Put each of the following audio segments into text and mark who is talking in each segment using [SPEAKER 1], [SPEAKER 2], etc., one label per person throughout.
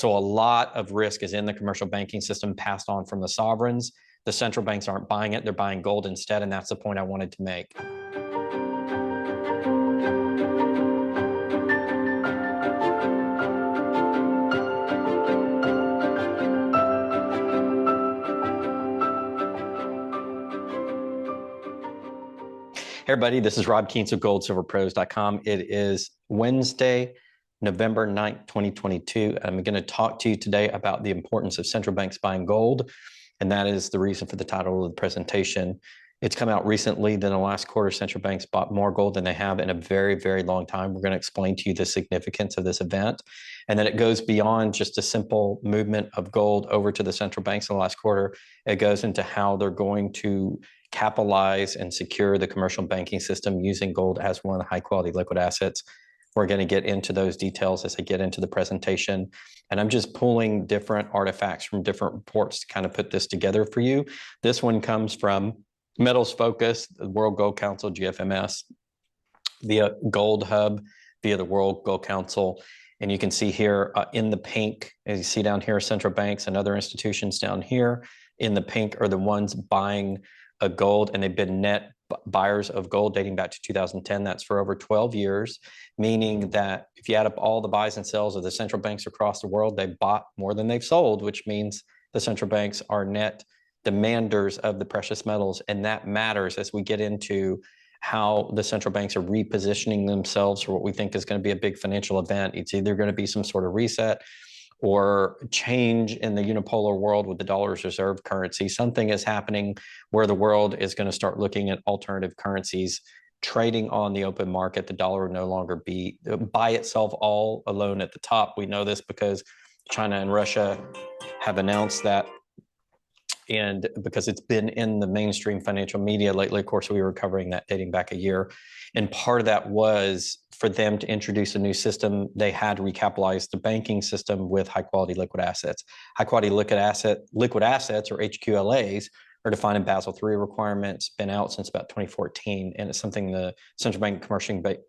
[SPEAKER 1] So a lot of risk is in the commercial banking system passed on from the sovereigns. The central banks aren't buying it, they're buying gold instead, and that's the point I wanted to make. Hey everybody, this is Rob Kientz of goldsilverpros.com. It is Wednesday, November 9th, 2022. I'm going to talk to you today about the importance of central banks buying gold, and that is the reason for the title of the presentation. It's come out recently that in the last quarter, central banks bought more gold than they have in a very, very long time. We're going to explain to you the significance of this event, and then it goes beyond just a simple movement of gold over to the central banks in the last quarter. It goes into how they're going to capitalize and secure the commercial banking system using gold as one of the high quality liquid assets. We're going to get into those details as I get into the presentation. And I'm just pulling different artifacts from different reports to kind of put this together for you. This one comes from Metals Focus, the World Gold Council, GFMS, via Gold Hub, via the World Gold Council. And you can see here in the pink, as you see down here, central banks and other institutions down here in the pink are the ones buying gold, and they've been net buyers of gold dating back to 2010. That's for over 12 years, meaning that if you add up all the buys and sells of the central banks across the world, they've bought more than they've sold, which means the central banks are net demanders of the precious metals. And that matters as we get into how the central banks are repositioning themselves for what we think is going to be a big financial event. It's either going to be some sort of reset or change in the unipolar world with the dollar's reserve currency. Something is happening where the world is going to start looking at alternative currencies, trading on the open market. The dollar will no longer be by itself all alone at the top. We know this because China and Russia have announced that, and because it's been in the mainstream financial media lately. Of course, we were covering that dating back a year. And part of that was for them to introduce a new system, they had to recapitalize the banking system with high quality liquid assets. High quality liquid assets, or HQLAs, are defined in Basel III requirements, been out since about 2014. And it's something the central bank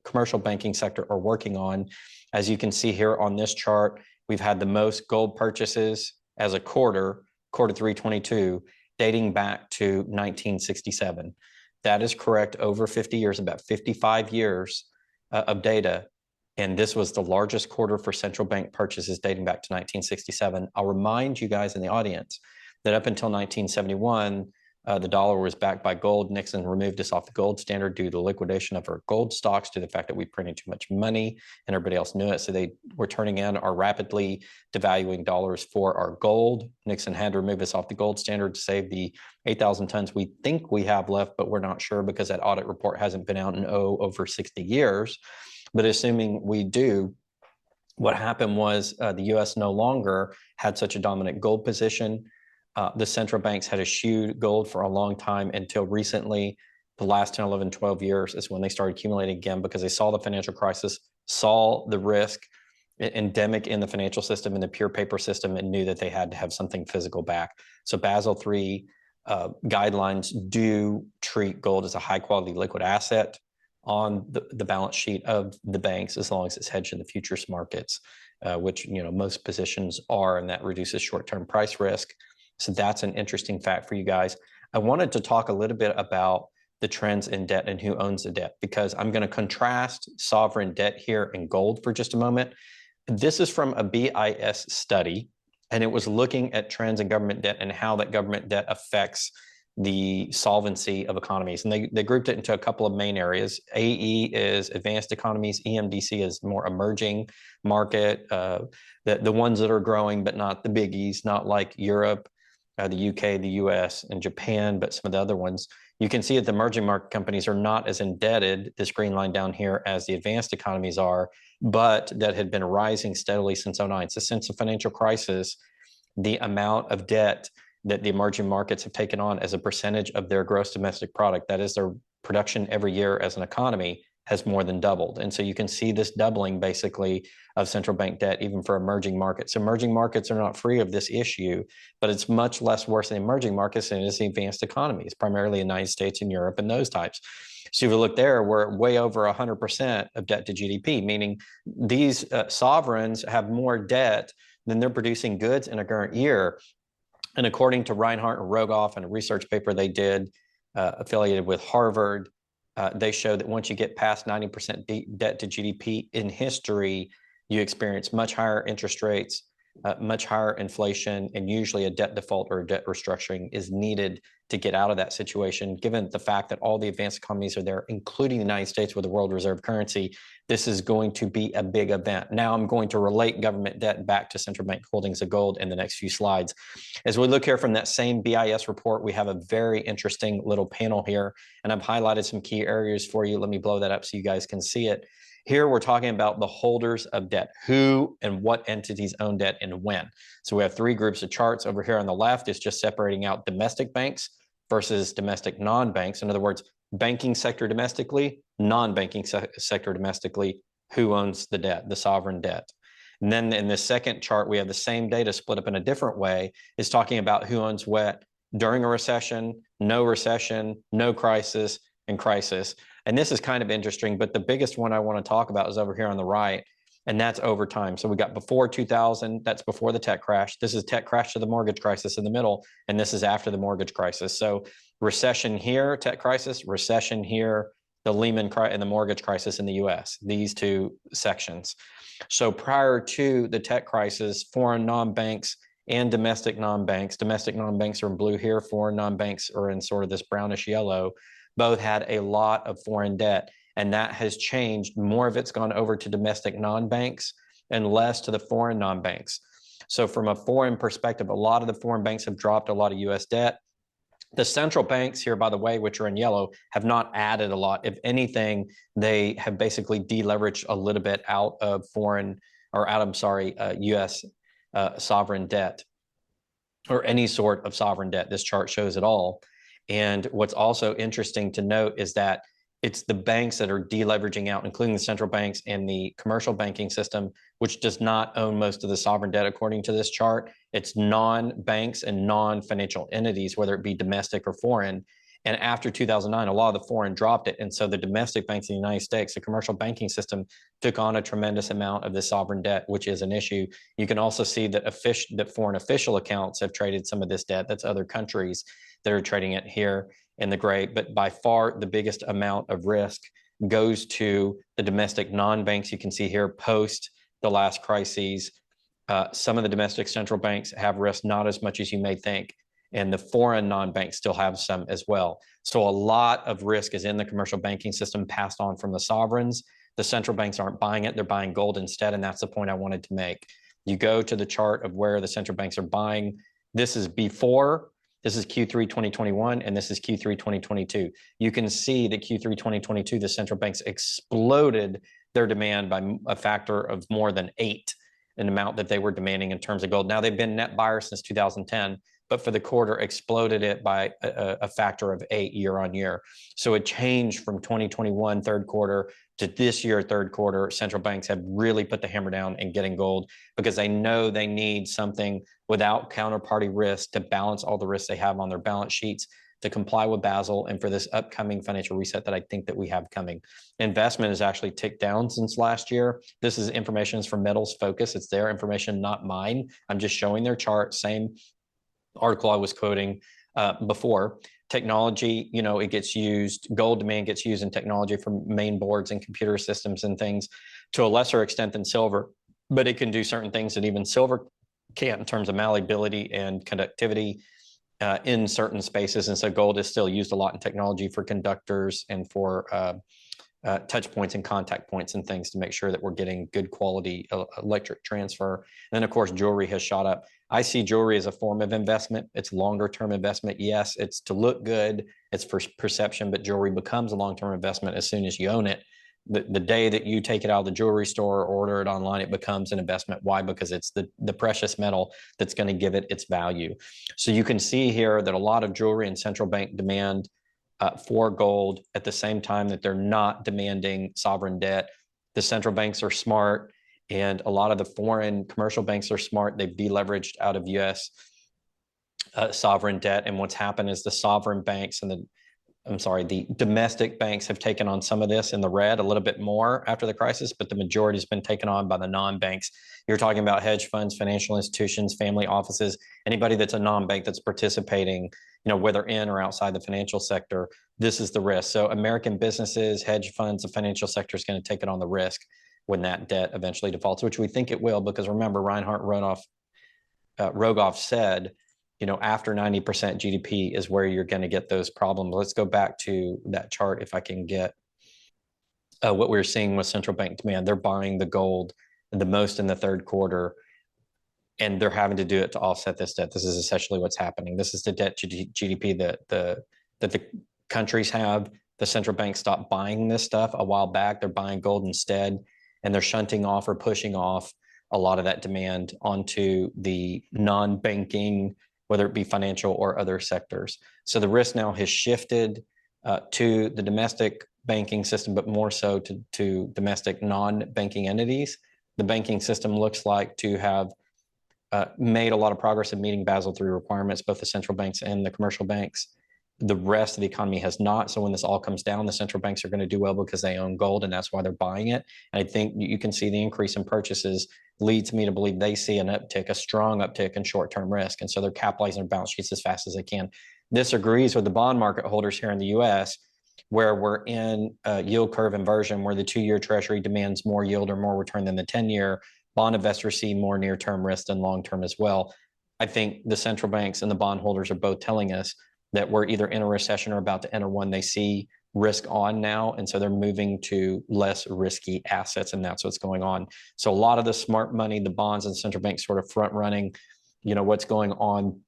[SPEAKER 1] commercial banking sector are working on. As you can see here on this chart, we've had the most gold purchases as a quarter 3/22, dating back to 1967. That is correct, over 50 years, about 55 years of data. And this was the largest quarter for central bank purchases dating back to 1967. I'll remind you guys in the audience that up until 1971, the dollar was backed by gold. Nixon removed us off the gold standard due to the liquidation of our gold stocks, to the fact that we printed too much money and everybody else knew it. So they were turning in our rapidly devaluing dollars for our gold. Nixon had to remove us off the gold standard to save the 8,000 tons we think we have left, but we're not sure because that audit report hasn't been out in over 60 years. But assuming we do, what happened was the U.S. no longer had such a dominant gold position. The central banks had eschewed gold for a long time until recently. The last 10, 11, 12 years is when they started accumulating again, because they saw the financial crisis, saw the risk endemic in the financial system, in the pure paper system, and knew that they had to have something physical back. So Basel III guidelines do treat gold as a high quality liquid asset on the balance sheet of the banks, as long as it's hedged in the futures markets, which most positions are, and that reduces short-term price risk. So that's an interesting fact for you guys. I wanted to talk a little bit about the trends in debt and who owns the debt, because I'm going to contrast sovereign debt here and gold for just a moment. This is from a BIS study, and it was looking at trends in government debt and how that government debt affects the solvency of economies. And they grouped it into a couple of main areas. AE is advanced economies, EMDC is more emerging market, the ones that are growing, but not the biggies, not like Europe, the UK, the US, and Japan, but some of the other ones. You can see that the emerging market companies are not as indebted, this green line down here, as the advanced economies are, but that had been rising steadily since 2009. So since the financial crisis, the amount of debt that the emerging markets have taken on as a percentage of their gross domestic product, that is their production every year as an economy, has more than doubled. And so you can see this doubling basically of central bank debt, even for emerging markets. Emerging markets are not free of this issue, but it's much less worse in emerging markets than it is the advanced economies, primarily the United States and Europe and those types. So if you look there, we're way over 100% of debt to GDP, meaning these sovereigns have more debt then they're producing goods in a current year. And according to Reinhardt and Rogoff in a research paper they did affiliated with Harvard, they show that once you get past 90% debt to GDP in history, you experience much higher interest rates, much higher inflation, and usually a debt default or a debt restructuring is needed to get out of that situation. Given the fact that all the advanced economies are there, including the United States with the world reserve currency, this is going to be a big event. Now I'm going to relate government debt back to central bank holdings of gold in the next few slides. As we look here from that same BIS report, we have a very interesting little panel here, and I've highlighted some key areas for you. Let me blow that up so you guys can see it. Here we're talking about the holders of debt, who and what entities own debt and when. So we have three groups of charts. Over here on the left is just separating out domestic banks versus domestic non-banks. In other words, banking sector domestically, non-banking sector domestically, who owns the debt, the sovereign debt. And then in the second chart, we have the same data split up in a different way. It's talking about who owns what during a recession, no crisis, and crisis. And this is kind of interesting, but the biggest one I want to talk about is over here on the right, and that's over time. So we got before 2000, that's before the tech crash. This is tech crash to the mortgage crisis in the middle, and this is after the mortgage crisis. So recession here, tech crisis, recession here, the Lehman crisis and the mortgage crisis in the US, these two sections. So prior to the tech crisis, foreign non-banks and domestic non-banks are in blue here, foreign non-banks are in sort of this brownish yellow, both had a lot of foreign debt, and that has changed. More of it's gone over to domestic non-banks and less to the foreign non-banks. So from a foreign perspective, a lot of the foreign banks have dropped a lot of US debt. The central banks here, by the way, which are in yellow, have not added a lot. If anything, they have basically deleveraged a little bit out of US sovereign debt, or any sort of sovereign debt. This chart shows it all. And what's also interesting to note is that it's the banks that are deleveraging out, including the central banks and the commercial banking system, which does not own most of the sovereign debt according to this chart. It's non-banks and non-financial entities, whether it be domestic or foreign. And after 2009, a lot of the foreign dropped it. And so the domestic banks in the United States, the commercial banking system, took on a tremendous amount of the sovereign debt, which is an issue. You can also see that foreign official accounts have traded some of this debt. That's other countries that are trading it here in the gray. But by far, the biggest amount of risk goes to the domestic non-banks. You can see here post the last crises. Some of the domestic central banks have risk, not as much as you may think. And the foreign non-banks still have some as well. So a lot of risk is in the commercial banking system passed on from the sovereigns. The central banks aren't buying it, they're buying gold instead. And that's the point I wanted to make. You go to the chart of where the central banks are buying. This is before, this is Q3 2021, and this is Q3 2022. You can see that Q3 2022, the central banks exploded their demand by a factor of more than 8 in the amount that they were demanding in terms of gold. Now they've been net buyers since 2010, but for the quarter exploded it by a factor of 8 year on year. So it changed from 2021 third quarter to this year third quarter. Central banks have really put the hammer down in getting gold because they know they need something without counterparty risk to balance all the risks they have on their balance sheets, to comply with Basel, and for this upcoming financial reset that I think that we have coming. Investment has actually ticked down since last year. This is information from Metals Focus. It's their information, not mine. I'm just showing their chart. Same article I was quoting before. Technology, you know, it gets used, gold demand gets used in technology for main boards and computer systems and things to a lesser extent than silver, but it can do certain things that even silver can't in terms of malleability and conductivity in certain spaces. And so gold is still used a lot in technology for conductors and for touch points and contact points and things to make sure that we're getting good quality electric transfer. And then of course, jewelry has shot up. I see jewelry as a form of investment. It's longer term investment. Yes, it's to look good. It's for perception, but jewelry becomes a long-term investment as soon as you own it. The day that you take it out of the jewelry store or order it online, it becomes an investment. Why? Because it's the precious metal that's going to give it its value. So you can see here that a lot of jewelry and central bank demand for gold at the same time that they're not demanding sovereign debt. The central banks are smart, and a lot of the foreign commercial banks are smart. They've deleveraged out of US sovereign debt. And what's happened is the sovereign banks and the domestic banks have taken on some of this in the red a little bit more after the crisis, but the majority has been taken on by the non-banks. You're talking about hedge funds, financial institutions, family offices, anybody that's a non-bank that's participating, whether in or outside the financial sector. This is the risk. So American businesses, hedge funds, the financial sector is going to take it on the risk when that debt eventually defaults, which we think it will, because remember, Reinhart Rogoff said, after 90% GDP is where you're going to get those problems. Let's go back to that chart if I can get what we're seeing with central bank demand. They're buying the gold the most in the third quarter, and they're having to do it to offset this debt. This is essentially what's happening. This is the debt to GDP that the countries have. The central bank stopped buying this stuff a while back. They're buying gold instead, and they're shunting off or pushing off a lot of that demand onto the non-banking, whether it be financial or other sectors. So the risk now has shifted to the domestic banking system, but more so to domestic non-banking entities. The banking system looks like to have made a lot of progress in meeting Basel III requirements, both the central banks and the commercial banks. The rest of the economy has not. So when this all comes down, the central banks are going to do well because they own gold, and that's why they're buying it. And I think you can see the increase in purchases leads me to believe they see an uptick, a strong uptick in short-term risk. And so they're capitalizing their balance sheets as fast as they can. This agrees with the bond market holders here in the US, where we're in a yield curve inversion, where the 2-year treasury demands more yield or more return than the 10-year. Bond investors see more near-term risk than long-term as well. I think the central banks and the bond holders are both telling us that we're either in a recession or about to enter one. They see risk on now, and so they're moving to less risky assets, and that's what's going on. So a lot of the smart money, the bonds and central banks sort of front-running, what's going on,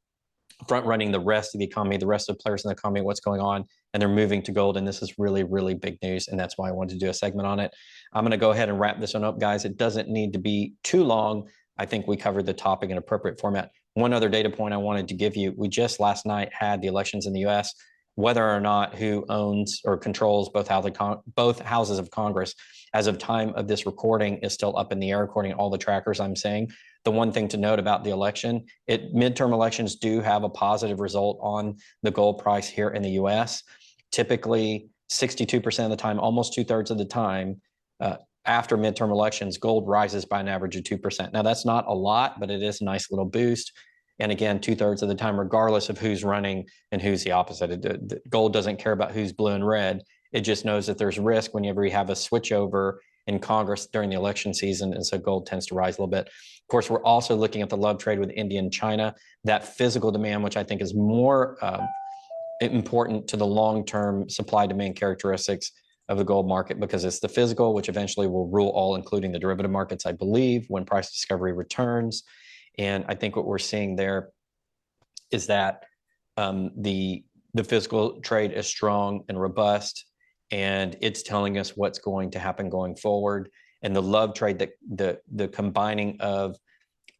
[SPEAKER 1] front-running the rest of the economy, the rest of the players in the economy, what's going on, and they're moving to gold, and this is really, really big news, and that's why I wanted to do a segment on it. I'm going to go ahead and wrap this one up, guys. It doesn't need to be too long. I think we covered the topic in appropriate format. One other data point I wanted to give you, we just last night had the elections in the US. Whether or not who owns or controls both houses of Congress as of time of this recording is still up in the air, according to all the trackers I'm saying. The one thing to note about the election, midterm elections do have a positive result on the gold price here in the US. Typically, 62% of the time, almost 2/3 of the time, after midterm elections, gold rises by an average of 2%. Now, that's not a lot, but it is a nice little boost. And again, 2/3 of the time, regardless of who's running and who's the opposite. Gold doesn't care about who's blue and red. It just knows that there's risk whenever you have a switchover in Congress during the election season. And so gold tends to rise a little bit. Of course, we're also looking at the love trade with India and China, that physical demand, which I think is more important to the long-term supply-demand characteristics of the gold market, because it's the physical, which eventually will rule all, including the derivative markets, I believe, when price discovery returns. And I think what we're seeing there is that the physical trade is strong and robust, and it's telling us what's going to happen going forward. And the love trade, the combining of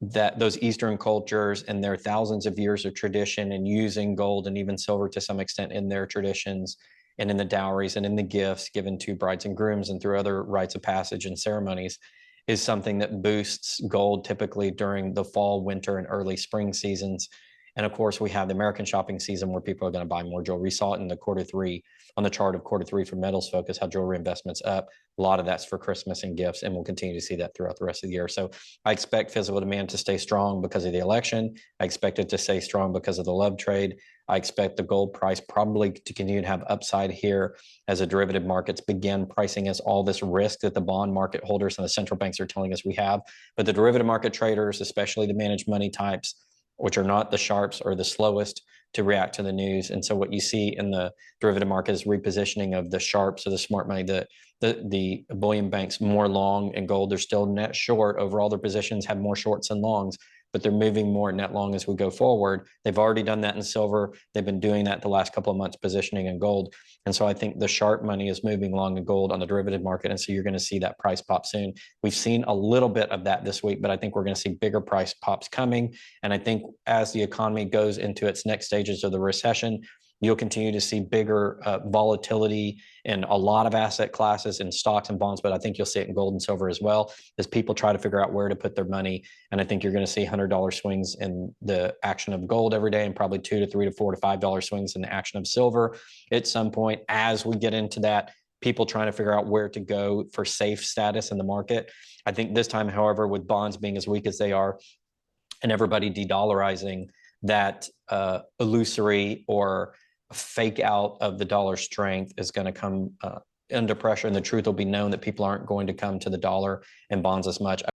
[SPEAKER 1] those Eastern cultures and their thousands of years of tradition and using gold and even silver to some extent in their traditions and in the dowries and in the gifts given to brides and grooms and through other rites of passage and ceremonies, is something that boosts gold typically during the fall, winter, and early spring seasons. And of course, we have the American shopping season where people are going to buy more jewelry. We saw it in the Q3 on the chart of Q3 for Metals Focus, how jewelry investments up. A lot of that's for Christmas and gifts, and we'll continue to see that throughout the rest of the year. So I expect physical demand to stay strong because of the election. I expect it to stay strong because of the love trade. I expect the gold price probably to continue to have upside here as the derivative markets begin pricing us all this risk that the bond market holders and the central banks are telling us we have. But the derivative market traders, especially the managed money types, which are not the sharps or the slowest to react to the news. And so what you see in the derivative market is repositioning of the sharps or the smart money, the bullion banks more long in gold. They're still net short. Overall, their positions have more shorts than longs, but they're moving more net long as we go forward. They've already done that in silver. They've been doing that the last couple of months, positioning in gold. And so I think the sharp money is moving long in gold on the derivative market. And so you're going to see that price pop soon. We've seen a little bit of that this week, but I think we're going to see bigger price pops coming. And I think as the economy goes into its next stages of the recession, You'll continue to see bigger volatility in a lot of asset classes in stocks and bonds, but I think you'll see it in gold and silver as well as people try to figure out where to put their money. And I think you're going to see $100 swings in the action of gold every day, and probably $2 to $3 to $4 to $5 swings in the action of silver at some point as we get into that. People trying to figure out where to go for safe status in the market. I think this time, however, with bonds being as weak as they are and everybody de-dollarizing, that illusory or fake out of the dollar strength is going to come under pressure, and the truth will be known that people aren't going to come to the dollar and bonds as much.